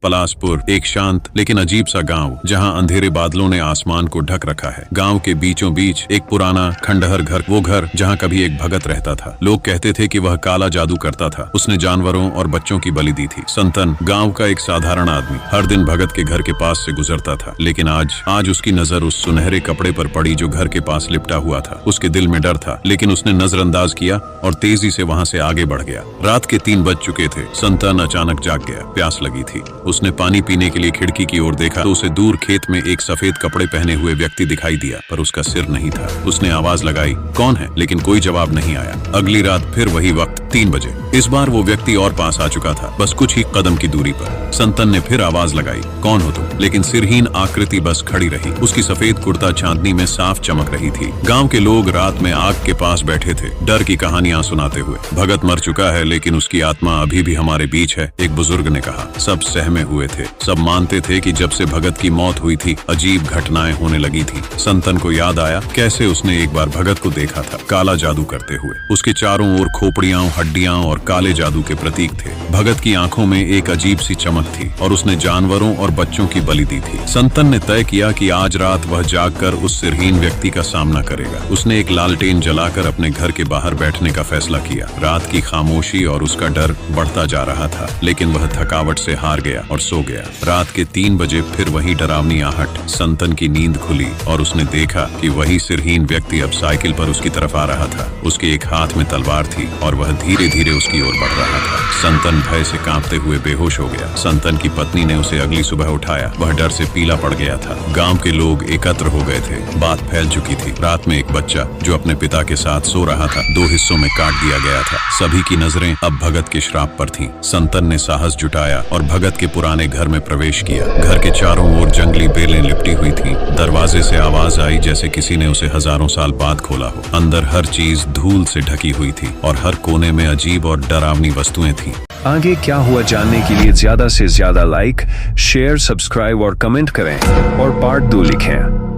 पलासपुर, एक शांत लेकिन अजीब सा गांव जहां अंधेरे बादलों ने आसमान को ढक रखा है। गांव के बीचों बीच एक पुराना खंडहर घर, वो घर जहां कभी एक भगत रहता था। लोग कहते थे कि वह काला जादू करता था, उसने जानवरों और बच्चों की बलि दी थी। संतन गांव का एक साधारण आदमी हर दिन भगत के घर के पास से गुजरता था, लेकिन आज उसकी नजर उस सुनहरे कपड़े पर पड़ी जो घर के पास लिपटा हुआ था। उसके दिल में डर था, लेकिन उसने नजरअंदाज किया और तेजी से वहां से आगे बढ़ गया। रात के 3 बज चुके थे। संतन अचानक जाग गया, प्यास लगी थी। उसने पानी पीने के लिए खिड़की की ओर देखा तो उसे दूर खेत में एक सफेद कपड़े पहने हुए व्यक्ति दिखाई दिया, पर उसका सिर नहीं था। उसने आवाज लगाई, कौन है? लेकिन कोई जवाब नहीं आया। अगली रात फिर वही वक्त, 3 बजे। इस बार वो व्यक्ति और पास आ चुका था, बस कुछ ही कदम की दूरी पर। संतन ने फिर आवाज लगाई, कौन हो तुम? लेकिन सिरहीन आकृति बस खड़ी रही। उसकी सफेद कुर्ता चांदनी में साफ चमक रही थी। गांव के लोग रात में आग के पास बैठे थे, डर की कहानियां सुनाते हुए। भगत मर चुका है, लेकिन उसकी आत्मा अभी भी हमारे बीच है, एक बुजुर्ग ने कहा। सब सहमे हुए थे। सब मानते थे कि जब से भगत की मौत हुई थी, अजीब घटनाएं होने लगी थी। संतन को याद आया कैसे उसने एक बार भगत को देखा था, काला जादू करते हुए। उसके चारों ओर खोपड़ियां, हड्डियां और काले जादू के प्रतीक थे। भगत की आंखों में एक अजीब सी चमक थी और उसने जानवरों और बच्चों की बलि दी थी। संतन ने तय किया कि आज रात वह जागकर उस सिरहीन व्यक्ति का सामना करेगा। उसने एक लालटेन जलाकर अपने घर के बाहर बैठने का फैसला किया। रात की खामोशी और उसका डर बढ़ता जा रहा था, लेकिन वह थकावट से हार गया और सो गया। रात के 3 बजे फिर वही डरावनी आहट। संतन की नींद खुली और उसने देखा कि वही सिरहीन व्यक्ति अब साइकिल पर उसकी तरफ आ रहा था। उसके एक हाथ में तलवार थी और वह धीरे धीरे उसकी ओर बढ़ रहा था। संतन भय से कांपते हुए बेहोश हो गया। संतन की पत्नी ने उसे अगली सुबह उठाया। वह डर से पीला पड़ गया था। गांव के लोग एकत्र हो गए थे। बात फैल चुकी थी। रात में एक बच्चा जो अपने पिता के साथ सो रहा था, 2 हिस्सों में काट दिया गया था। सभी की नजरें अब भगत के श्राप पर थीं। संतन ने साहस जुटाया और भगत के पुराने घर में प्रवेश किया। घर के चारों ओर जंगली बेलें लिपटी हुई थीं। दरवाजे से आवाज आई जैसे किसी ने उसे हजारों साल बाद खोला हो। अंदर हर चीज धूल से ढकी हुई थी और हर कोने में अजीब और डरावनी वस्तुएं थीं। आगे क्या हुआ जानने के लिए ज्यादा से ज्यादा लाइक, शेयर, सब्सक्राइब और कमेंट करें और पार्ट 2 लिखें।